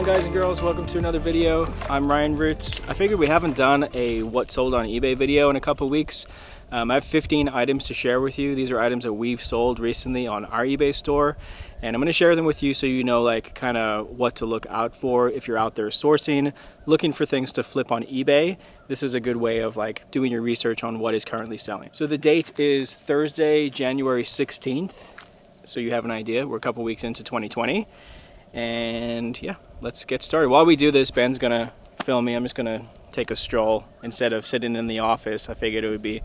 guys and girls, welcome to another video. I'm Ralli Roots. I figured we haven't done a what sold on eBay video in a couple weeks. I have 15 items to share with you. These are items that we've sold recently on our eBay store, and I'm going to share them with you so you know like kind of what to look out for if you're out there sourcing, looking for things to flip on eBay. This is a good way of like doing your research on what is currently selling. So the date is Thursday, January 16th. So you have an idea. We're a couple weeks into 2020. And yeah, let's get started. While we do this, Ben's gonna film me. I'm just gonna take a stroll instead of sitting in the office. I figured it would be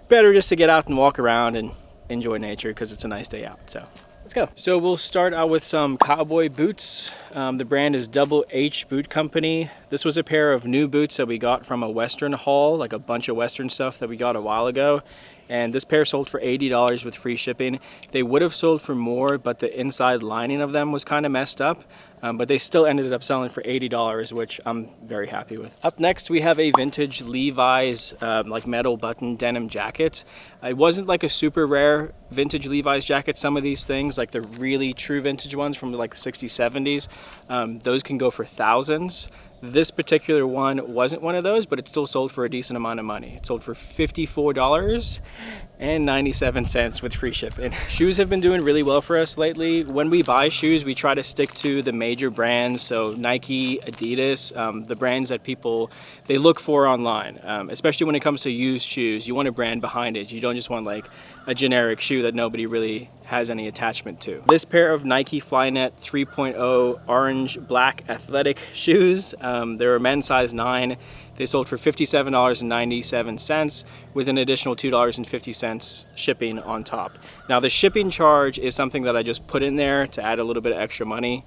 better just to get out and walk around and enjoy nature because it's a nice day out. So let's go. So we'll start out with some cowboy boots. The brand is Double H Boot Company. This was a pair of new boots that we got from a Western haul, like a bunch of Western stuff that we got a while ago. And this pair sold for $80 with free shipping. They would have sold for more, but the inside lining of them was kind of messed up. But they still ended up selling for $80, which I'm very happy with. Up next, we have a vintage Levi's like metal button denim jacket. It wasn't like a super rare vintage Levi's jacket. Some of these things, like the really true vintage ones from like the 60s, 70s, those can go for thousands. This particular one wasn't one of those, but it still sold for a decent amount of money. It sold for $54.97 with free shipping. Shoes have been doing really well for us lately. When we buy shoes, we try to stick to the major brands, so Nike, Adidas, the brands that people, they look for online, especially when it comes to used shoes. You want a brand behind it. You don't just want like a generic shoe that nobody really has any attachment to. This pair of Nike Flyknit 3.0 orange black athletic shoes, they were men's size 9. They sold for $57.97 with an additional $2.50 shipping on top. Now the shipping charge is something that I just put in there to add a little bit of extra money.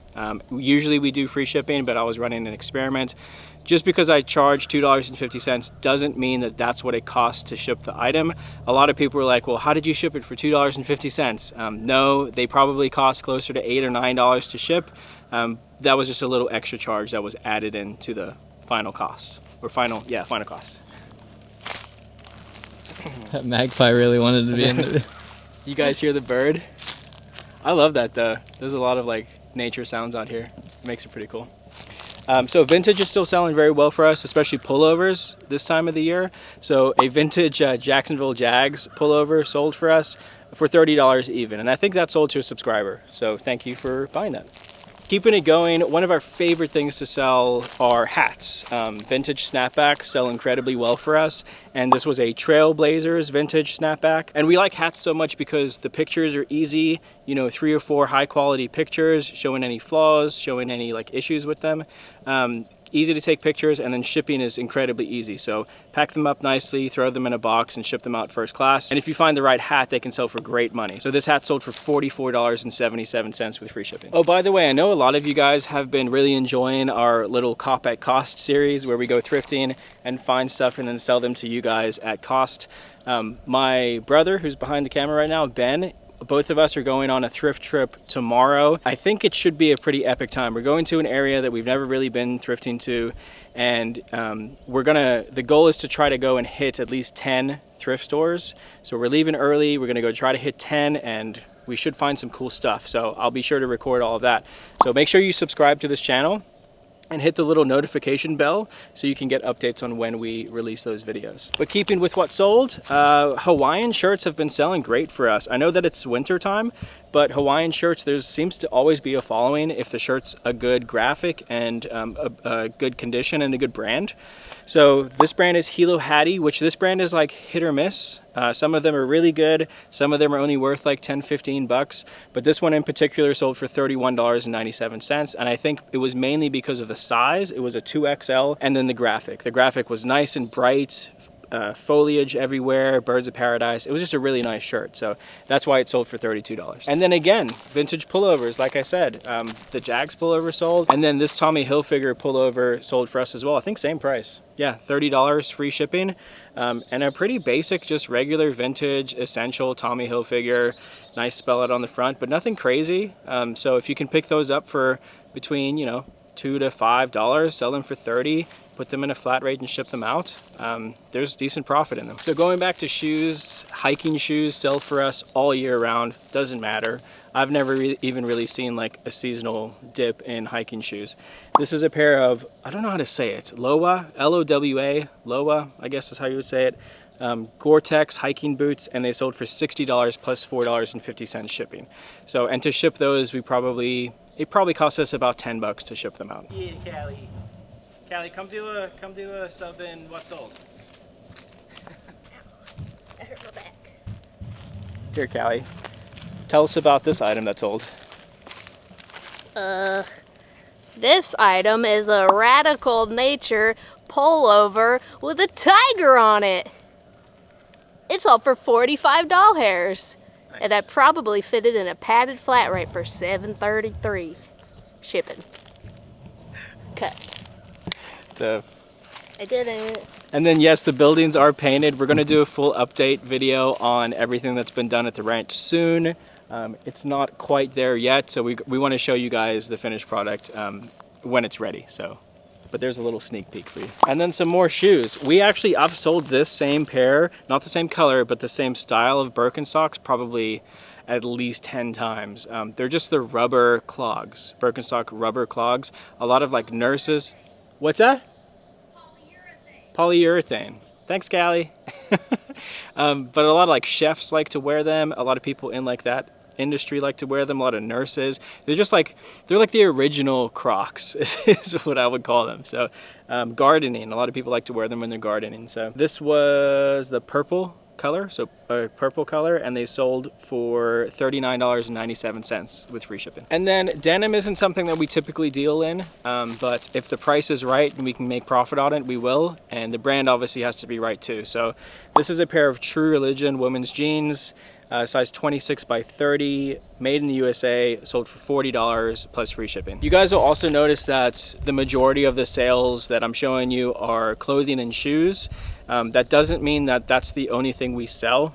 Usually we do free shipping, but I was running an experiment. Just because I charge $2.50 doesn't mean that that's what it costs to ship the item. A lot of people were like, well, how did you ship it for $2.50? No, they probably cost closer to $8 or $9 to ship. That was just a little extra charge that was added into the final cost. Or final cost. That magpie really wanted to be in it. You guys hear the bird? I love that though. There's a lot of like nature sounds out here. It makes it pretty cool. So vintage is still selling very well for us, especially pullovers this time of the year. So a vintage Jacksonville Jags pullover sold for us for $30 even. And I think that sold to a subscriber. So thank you for buying that. Keeping it going, one of our favorite things to sell are hats. Vintage snapbacks sell incredibly well for us, and this was a Trailblazers vintage snapback. And we like hats so much because the pictures are easy, you know, 3 or 4 high quality pictures showing any flaws, showing any like issues with them. Easy to take pictures, and then shipping is incredibly easy. So pack them up nicely, throw them in a box, and ship them out first class. And if you find the right hat, they can sell for great money. So this hat sold for $44.77 with free shipping. Oh, by the way, I know a lot of you guys have been really enjoying our little Cop at Cost series where we go thrifting and find stuff and then sell them to you guys at cost. My brother, who's behind the camera right now, Ben, both of us are going on a thrift trip tomorrow. I think it should be a pretty epic time. We're going to an area that we've never really been thrifting to, and the goal is to try to go and hit at least 10 thrift stores. So we're leaving early, we're gonna go try to hit 10, and we should find some cool stuff. So I'll be sure to record all of that. So make sure you subscribe to this channel and hit the little notification bell so you can get updates on when we release those videos. But keeping with what sold, Hawaiian shirts have been selling great for us. I know that it's winter time, but Hawaiian shirts, there seems to always be a following if the shirt's a good graphic and a good condition and a good brand. So this brand is Hilo Hattie, which this brand is like hit or miss. Some of them are really good. Some of them are only worth like 10, 15 bucks. But this one in particular sold for $31.97. And I think it was mainly because of the size. It was a 2XL, and then the graphic. The graphic was nice and bright, foliage everywhere, birds of paradise. It was just a really nice shirt, so that's why it sold for $32. And then again, vintage pullovers, like I said, the Jags pullover sold, and then this Tommy Hilfiger pullover sold for us as well. I think same price. Yeah, $30 free shipping, and a pretty basic, just regular vintage essential Tommy Hilfiger. Nice spell out on the front, but nothing crazy. So if you can pick those up for between, you know, $2 to $5, sell them for $30, put them in a flat rate and ship them out, there's decent profit in them. So going back to shoes, hiking shoes sell for us all year round, doesn't matter. I've never even really seen like a seasonal dip in hiking shoes. This is a pair of, I don't know how to say it, Lowa, L-O-W-A, Lowa, I guess is how you would say it. Gore-Tex hiking boots, and they sold for $60 plus $4.50 shipping. So, and to ship those, it probably cost us about $10 to ship them out. Yeah, Callie. Callie, come do a sub in What Sold. I hurt my back. Here, Callie. Tell us about this item that's sold. This item is a Radical Nature pullover with a tiger on it. It's all for $45. Nice. And I probably fit it in a padded flat rate for $7.33 shipping. Cut. I didn't. And then yes, the buildings are painted. We're gonna do a full update video on everything that's been done at the ranch soon. It's not quite there yet, so we want to show you guys the finished product when it's ready. So, but there's a little sneak peek for you. And then some more shoes. I've sold this same pair, not the same color, but the same style of Birkenstocks probably at least 10 times. They're just the rubber clogs, Birkenstock rubber clogs. A lot of like nurses. What's that? Polyurethane. Thanks, Callie. But a lot of like chefs like to wear them. A lot of people in like that industry like to wear them. A lot of nurses. They're like the original Crocs is what I would call them. So gardening. A lot of people like to wear them when they're gardening. So this was the purple color, and they sold for $39.97 with free shipping. And then denim isn't something that we typically deal in, but if the price is right and we can make profit on it, we will, and the brand obviously has to be right too. So this is a pair of True Religion women's jeans, size 26 by 30, made in the USA, sold for $40 plus free shipping. You guys will also notice that the majority of the sales that I'm showing you are clothing and shoes. That doesn't mean that that's the only thing we sell.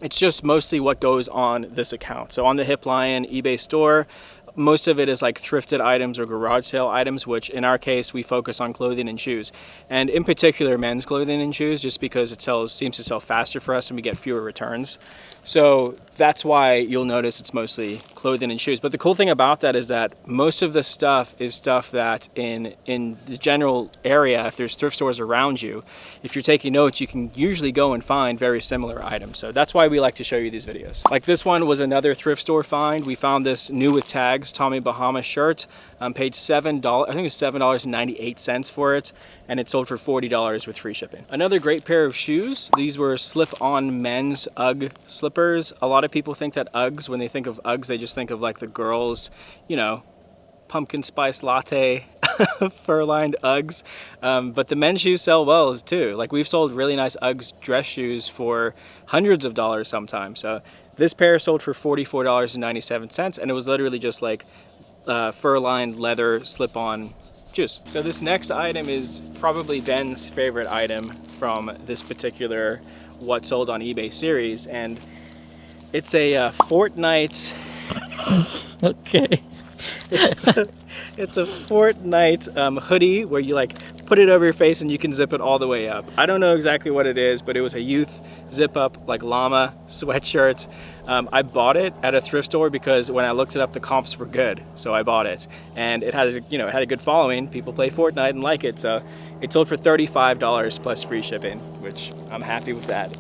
It's just mostly what goes on this account. So on the Hip Lion eBay store, most of it is like thrifted items or garage sale items, which in our case, we focus on clothing and shoes. And in particular, men's clothing and shoes, just because it seems to sell faster for us and we get fewer returns. So that's why you'll notice it's mostly clothing and shoes. But the cool thing about that is that most of the stuff is stuff that in the general area, if there's thrift stores around you, if you're taking notes, you can usually go and find very similar items. So that's why we like to show you these videos. Like this one was another thrift store find. We found this new with tags Tommy Bahama shirt, paid $7, I think it was $7.98 for it, and it sold for $40 with free shipping. Another great pair of shoes. These were slip-on men's UGG slippers. A lot of people think that Uggs, when they think of Uggs, they just think of like the girls, you know, pumpkin spice latte fur-lined Uggs. But the men's shoes sell well too. Like we've sold really nice Uggs dress shoes for hundreds of dollars sometimes. So this pair sold for $44.97, and it was literally just like fur-lined leather slip-on shoes. So this next item is probably Ben's favorite item from this particular What Sold on eBay series, and it's a Fortnite. Okay. It's a Fortnite hoodie where you like put it over your face and you can zip it all the way up. I don't know exactly what it is, but it was a youth zip up like llama sweatshirt. I bought it at a thrift store because when I looked it up, the comps were good, so I bought it. And it had a good following. People play Fortnite and like it, so it sold for $35 plus free shipping, which I'm happy with that.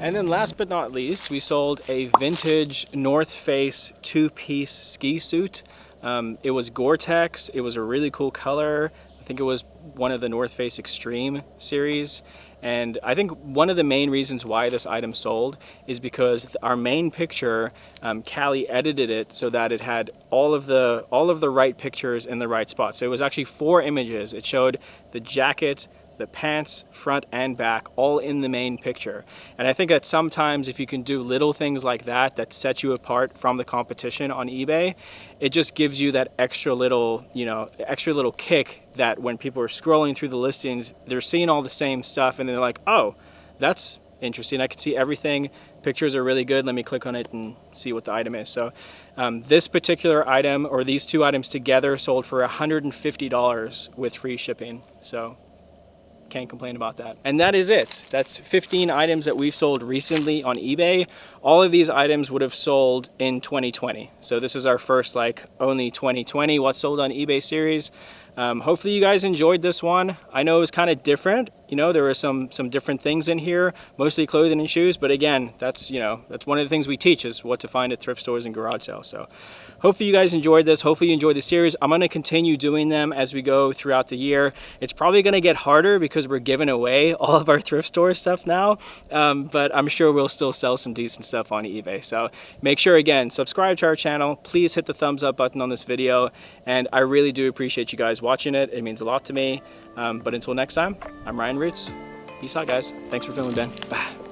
And then last but not least, we sold a vintage North Face two-piece ski suit. It was Gore-Tex. It was a really cool color. I think it was one of the North Face Extreme series. And I think one of the main reasons why this item sold is because our main picture, Callie edited it so that it had all of the right pictures in the right spot. So it was actually 4 images. It showed the jacket, the pants, front and back, all in the main picture. And I think that sometimes if you can do little things like that that set you apart from the competition on eBay, it just gives you that extra little kick that when people are scrolling through the listings, they're seeing all the same stuff and they're like, oh, that's interesting. I can see everything. Pictures are really good. Let me click on it and see what the item is. So this particular item, or these 2 items together, sold for $150 with free shipping. So can't complain about that. And that is it. That's 15 items that we've sold recently on eBay. All of these items would have sold in 2020. So this is our first like only 2020 what's sold on eBay series. Hopefully you guys enjoyed this one. I know it was kind of different. You know, there were some different things in here, mostly clothing and shoes. But again, that's, you know, that's one of the things we teach is what to find at thrift stores and garage sales. So hopefully you guys enjoyed this. Hopefully you enjoyed the series. I'm going to continue doing them as we go throughout the year. It's probably going to get harder because we're giving away all of our thrift store stuff now. But I'm sure we'll still sell some decent stuff on eBay. So make sure, again, subscribe to our channel. Please hit the thumbs up button on this video. And I really do appreciate you guys watching it. It means a lot to me. But until next time, I'm Ralli Roots. Peace out, guys. Thanks for filming, Ben. Bye.